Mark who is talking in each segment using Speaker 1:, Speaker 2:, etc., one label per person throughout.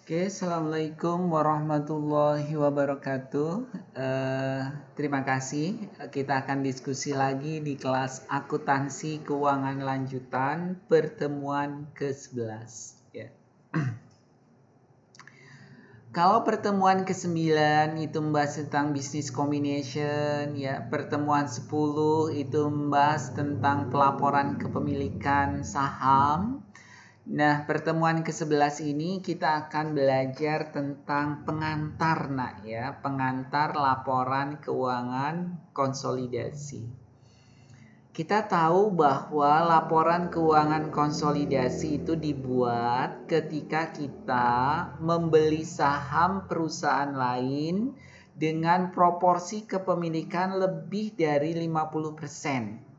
Speaker 1: Oke, Assalamualaikum warahmatullahi wabarakatuh. Terima kasih. Kita akan diskusi lagi di kelas akuntansi keuangan lanjutan pertemuan ke-11. Ya. Kalau pertemuan ke-9 itu membahas tentang business combination, ya. Pertemuan 10 itu membahas tentang pelaporan kepemilikan saham. Nah, pertemuan ke-11 ini kita akan belajar tentang pengantar, pengantar laporan keuangan konsolidasi. Kita tahu bahwa laporan keuangan konsolidasi itu dibuat ketika kita membeli saham perusahaan lain dengan proporsi kepemilikan lebih dari 50%.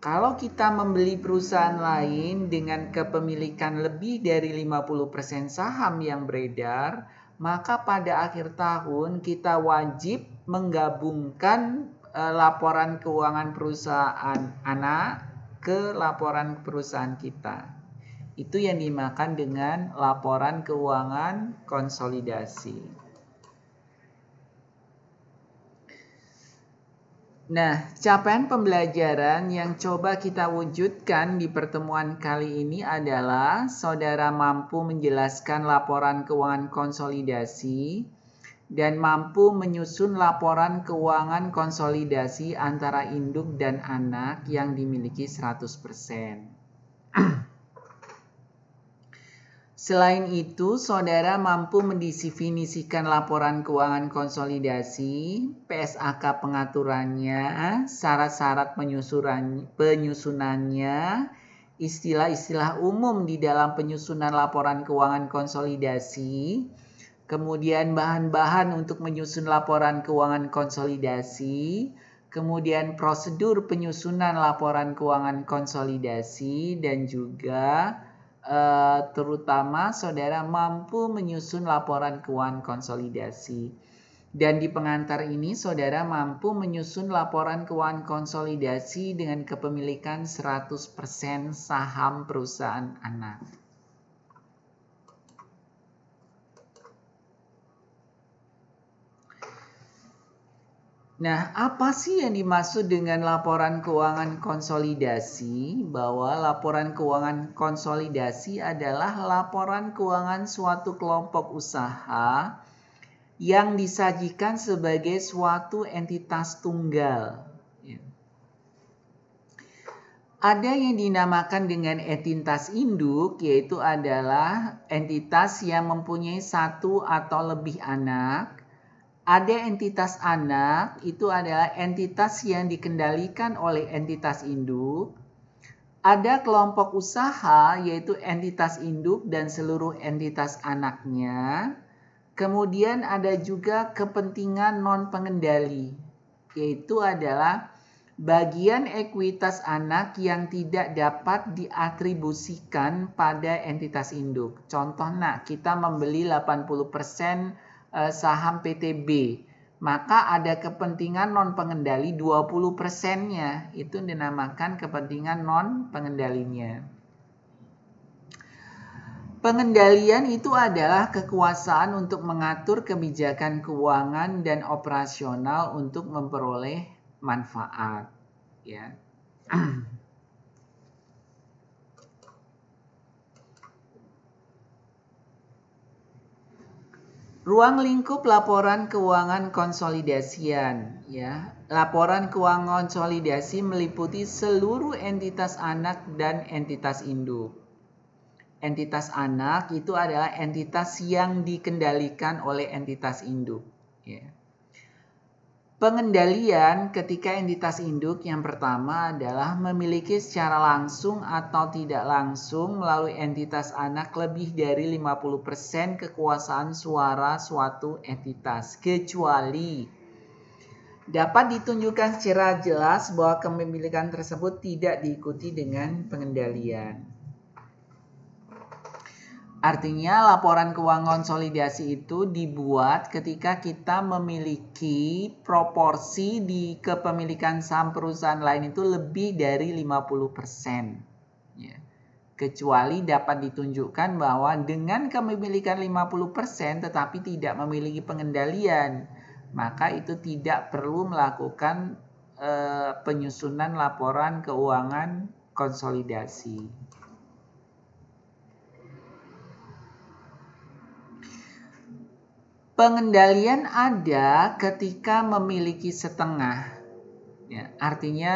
Speaker 1: Kalau kita membeli perusahaan lain dengan kepemilikan lebih dari 50% saham yang beredar, maka pada akhir tahun kita wajib menggabungkan laporan keuangan perusahaan anak ke laporan perusahaan kita. Itu yang dinamakan dengan laporan keuangan konsolidasi. Nah, capaian pembelajaran yang coba kita wujudkan di pertemuan kali ini adalah saudara mampu menjelaskan laporan keuangan konsolidasi dan mampu menyusun laporan keuangan konsolidasi antara induk dan anak yang dimiliki 100%. Selain itu, saudara mampu mendefinisikan laporan keuangan konsolidasi, PSAK pengaturannya, syarat-syarat penyusunannya, istilah-istilah umum di dalam penyusunan laporan keuangan konsolidasi, kemudian bahan-bahan untuk menyusun laporan keuangan konsolidasi, kemudian prosedur penyusunan laporan keuangan konsolidasi, dan juga terutama saudara mampu menyusun laporan keuangan konsolidasi. Dan di pengantar ini saudara mampu menyusun laporan keuangan konsolidasi dengan kepemilikan 100% saham perusahaan anak. Nah, apa sih yang dimaksud dengan laporan keuangan konsolidasi? Bahwa laporan keuangan konsolidasi adalah laporan keuangan suatu kelompok usaha yang disajikan sebagai suatu entitas tunggal. Ada yang dinamakan dengan entitas induk, yaitu adalah entitas yang mempunyai satu atau lebih anak. Ada entitas anak, itu adalah entitas yang dikendalikan oleh entitas induk. Ada kelompok usaha, yaitu entitas induk dan seluruh entitas anaknya. Kemudian ada juga kepentingan non-pengendali, yaitu adalah bagian ekuitas anak yang tidak dapat diatribusikan pada entitas induk. Contoh, kita membeli 80% saham PTB, maka ada kepentingan non-pengendali 20%-nya, itu dinamakan kepentingan non-pengendalinya. Pengendalian itu adalah kekuasaan untuk mengatur kebijakan keuangan dan operasional untuk memperoleh manfaat, ya. Ruang lingkup laporan keuangan konsolidasian, ya. Laporan keuangan konsolidasi meliputi seluruh entitas anak dan entitas induk. Entitas anak itu adalah entitas yang dikendalikan oleh entitas induk, ya. Pengendalian ketika entitas induk yang pertama adalah memiliki secara langsung atau tidak langsung melalui entitas anak lebih dari 50% kekuasaan suara suatu entitas, kecuali dapat ditunjukkan secara jelas bahwa kepemilikan tersebut tidak diikuti dengan pengendalian. Artinya laporan keuangan konsolidasi itu dibuat ketika kita memiliki proporsi di kepemilikan saham perusahaan lain itu lebih dari 50%. Ya. kecuali dapat ditunjukkan bahwa dengan kepemilikan 50% tetapi tidak memiliki pengendalian, maka itu tidak perlu melakukan penyusunan laporan keuangan konsolidasi. Pengendalian ada ketika memiliki setengah. Ya, artinya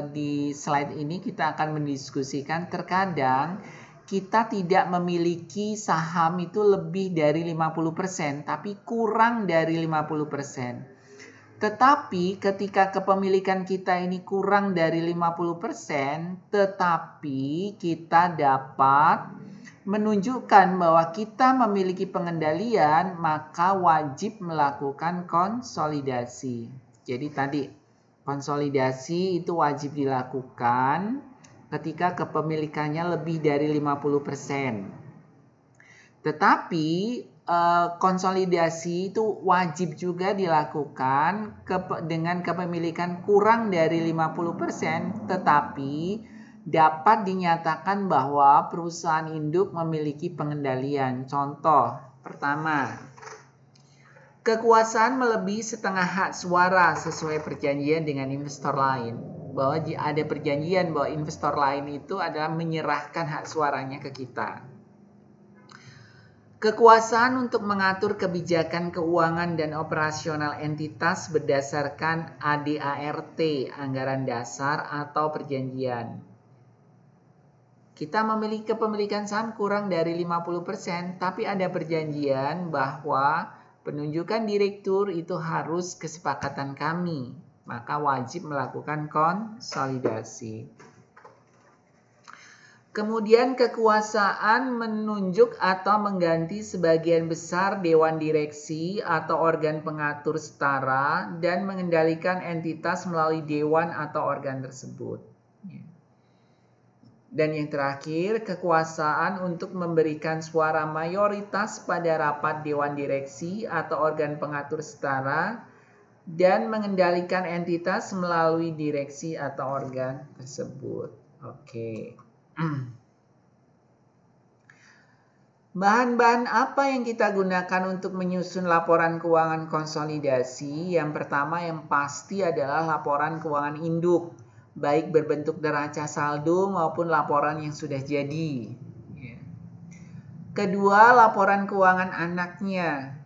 Speaker 1: di slide ini kita akan mendiskusikan terkadang kita tidak memiliki saham itu lebih dari 50%, tapi kurang dari 50%. Tetapi ketika kepemilikan kita ini kurang dari 50%, tetapi kita dapat menunjukkan bahwa kita memiliki pengendalian, maka wajib melakukan konsolidasi. Jadi tadi konsolidasi itu wajib dilakukan ketika kepemilikannya lebih dari 50%. Tetapi konsolidasi itu wajib juga dilakukan dengan kepemilikan kurang dari 50%, tetapi dapat dinyatakan bahwa perusahaan induk memiliki pengendalian. Contoh pertama, kekuasaan melebihi setengah hak suara sesuai perjanjian dengan investor lain. Bahwa ada perjanjian bahwa investor lain itu adalah menyerahkan hak suaranya ke kita. Kekuasaan untuk mengatur kebijakan keuangan dan operasional entitas berdasarkan ADART, anggaran dasar atau perjanjian. Kita memiliki kepemilikan saham kurang dari 50%, tapi ada perjanjian bahwa penunjukan direktur itu harus kesepakatan kami, maka wajib melakukan konsolidasi. Kemudian kekuasaan menunjuk atau mengganti sebagian besar dewan direksi atau organ pengatur setara dan mengendalikan entitas melalui dewan atau organ tersebut. Dan yang terakhir, kekuasaan untuk memberikan suara mayoritas pada rapat dewan direksi atau organ pengatur setara dan mengendalikan entitas melalui direksi atau organ tersebut. Oke. Bahan-bahan apa yang kita gunakan untuk menyusun laporan keuangan konsolidasi? Yang pertama yang pasti adalah laporan keuangan induk, baik berbentuk neraca saldo maupun laporan yang sudah jadi. Kedua, laporan keuangan anaknya.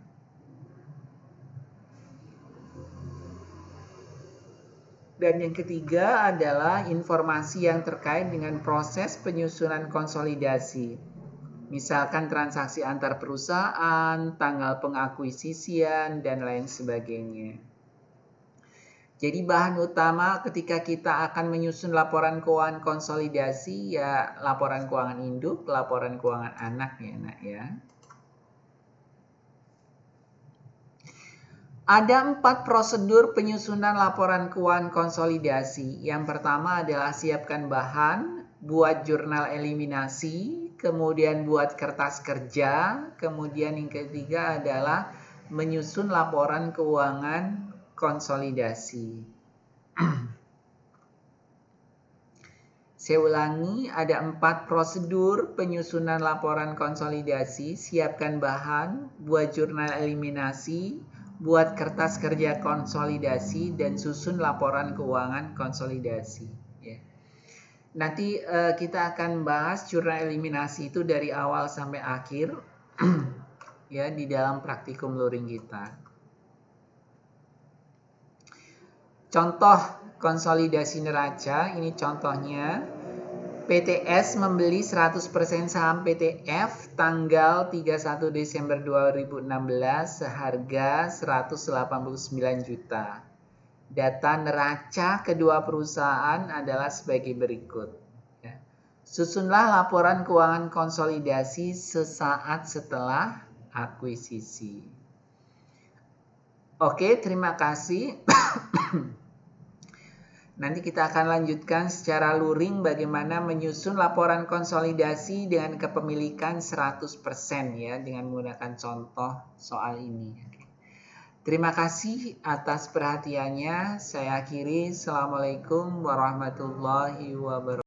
Speaker 1: Dan yang ketiga adalah informasi yang terkait dengan proses penyusunan konsolidasi. Misalkan transaksi antar perusahaan, tanggal pengakuisisian, dan lain sebagainya. Jadi bahan utama ketika kita akan menyusun laporan keuangan konsolidasi ya laporan keuangan induk, laporan keuangan anak ya nak ya. Ada 4 prosedur penyusunan laporan keuangan konsolidasi. Yang pertama adalah siapkan bahan, buat jurnal eliminasi, kemudian buat kertas kerja, kemudian yang ketiga adalah menyusun laporan keuangan konsolidasi. Saya ulangi, ada 4 prosedur penyusunan laporan konsolidasi. Siapkan bahan, buat jurnal eliminasi, buat kertas kerja konsolidasi, dan susun laporan keuangan konsolidasi. Ya. Nanti kita akan bahas jurnal eliminasi itu dari awal sampai akhir ya di dalam praktikum luring kita. Contoh konsolidasi neraca, ini contohnya. PTS membeli 100% saham PTF tanggal 31 Desember 2016 seharga 189 juta. Data neraca kedua perusahaan adalah sebagai berikut. Susunlah laporan keuangan konsolidasi sesaat setelah akuisisi. Oke, terima kasih. Nanti kita akan lanjutkan secara luring bagaimana menyusun laporan konsolidasi dengan kepemilikan 100% ya dengan menggunakan contoh soal ini. Terima kasih atas perhatiannya. Saya akhiri. Assalamualaikum warahmatullahi wabarakatuh.